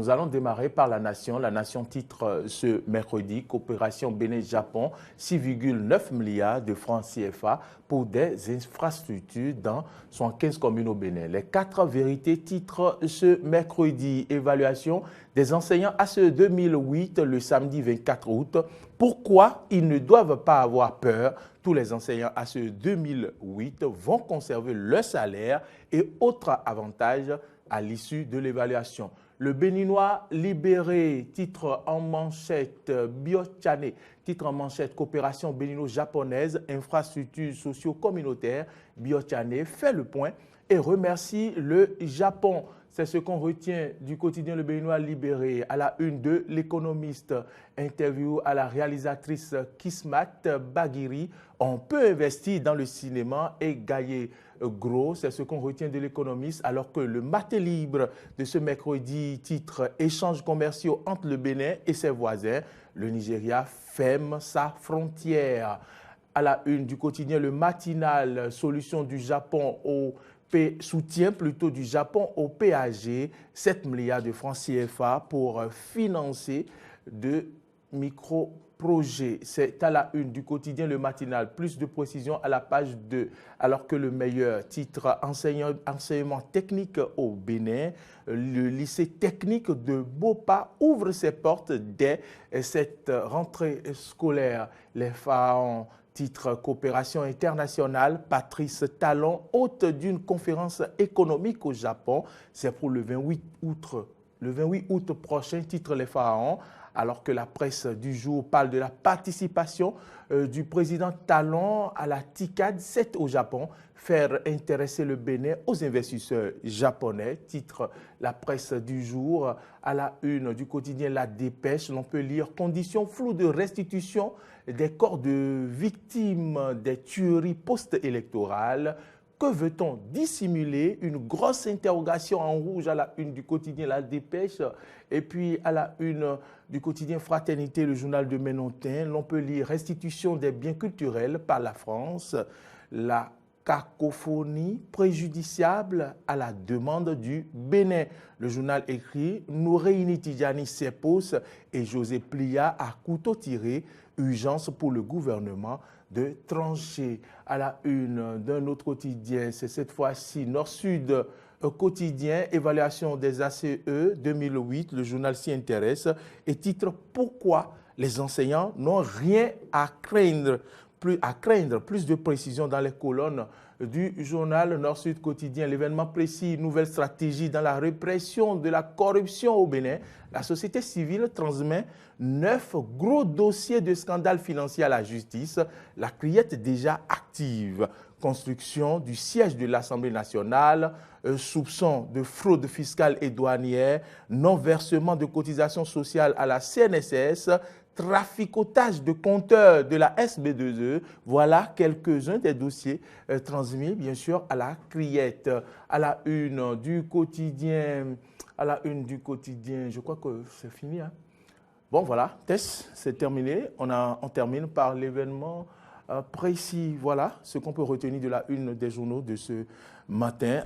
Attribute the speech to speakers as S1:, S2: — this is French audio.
S1: Nous allons démarrer par la Nation. La Nation titre ce mercredi « Coopération Bénin-Japon, 6,9 milliards de francs CFA pour des infrastructures dans 75 communes au Bénin ». Les 4 vérités titrent ce mercredi « Évaluation des enseignants ACE 2008 le samedi 24 août. Pourquoi ils ne doivent pas avoir peur ? Tous les enseignants ACE 2008 vont conserver leur salaire et autres avantages à l'issue de l'évaluation. Le Béninois libéré, titre en manchette, Biochane, titre en manchette, coopération bénino-japonaise, infrastructures socio-communautaires, Biochane fait le point et remercie le Japon. C'est ce qu'on retient du quotidien Le Béninois libéré. À la une de l'économiste, interview à la réalisatrice Kismat Baghiri. On peut investir dans le cinéma et gagner gros. C'est ce qu'on retient de l'économiste, alors que le matin libre de ce mercredi titre « Échanges commerciaux entre le Bénin et ses voisins ». Le Nigeria ferme sa frontière. À la une du quotidien Le Matinal, solution du Japon au soutien plutôt du Japon au PAG, 7 milliards de francs CFA pour financer de micro-projets. C'est à la une du quotidien Le Matinal. Plus de précisions à la page 2. Alors que le meilleur titre enseignement technique au Bénin, le lycée technique de Bopa ouvre ses portes dès cette rentrée scolaire. Les pharaons titre coopération internationale, Patrice Talon, hôte d'une conférence économique au Japon. C'est pour le 28 août prochain, titre les pharaons. Alors que la presse du jour parle de la participation du président Talon à la TICAD 7 au Japon, faire intéresser le Bénin aux investisseurs japonais, titre la presse du jour. À la une du quotidien La Dépêche, l'on peut lire « Conditions floues de restitution des corps de victimes des tueries post-électorales ». Que veut-on dissimuler? Une grosse interrogation en rouge à la une du quotidien La Dépêche. Et puis à la une du quotidien Fraternité, le journal de Ménontin, l'on peut lire « Restitution des biens culturels par la France ». La cacophonie préjudiciable à la demande du Bénin. Le journal écrit « Noureini Tidjani Sepos et José Plia à couteau tiré, urgence pour le gouvernement de trancher ». À la une d'un autre quotidien, c'est cette fois-ci Nord-Sud quotidien, évaluation des ACE 2008, le journal s'y intéresse et titre « Pourquoi les enseignants n'ont rien à craindre ». Plus de précisions dans les colonnes du journal Nord-Sud quotidien. L'événement précis, nouvelle stratégie dans la répression de la corruption au Bénin. La société civile transmet 9 gros dossiers de scandale financier à la justice. La criette déjà active. Construction du siège de l'Assemblée nationale, soupçon de fraude fiscale et douanière, non-versement de cotisations sociales à la CNSS, traficotage de compteurs de la SB2E, voilà quelques-uns des dossiers transmis bien sûr à la criette. À la une du quotidien, je crois que c'est fini. Hein? Bon voilà, test, c'est terminé. On termine par l'événement précis. Voilà ce qu'on peut retenir de la une des journaux de ce matin.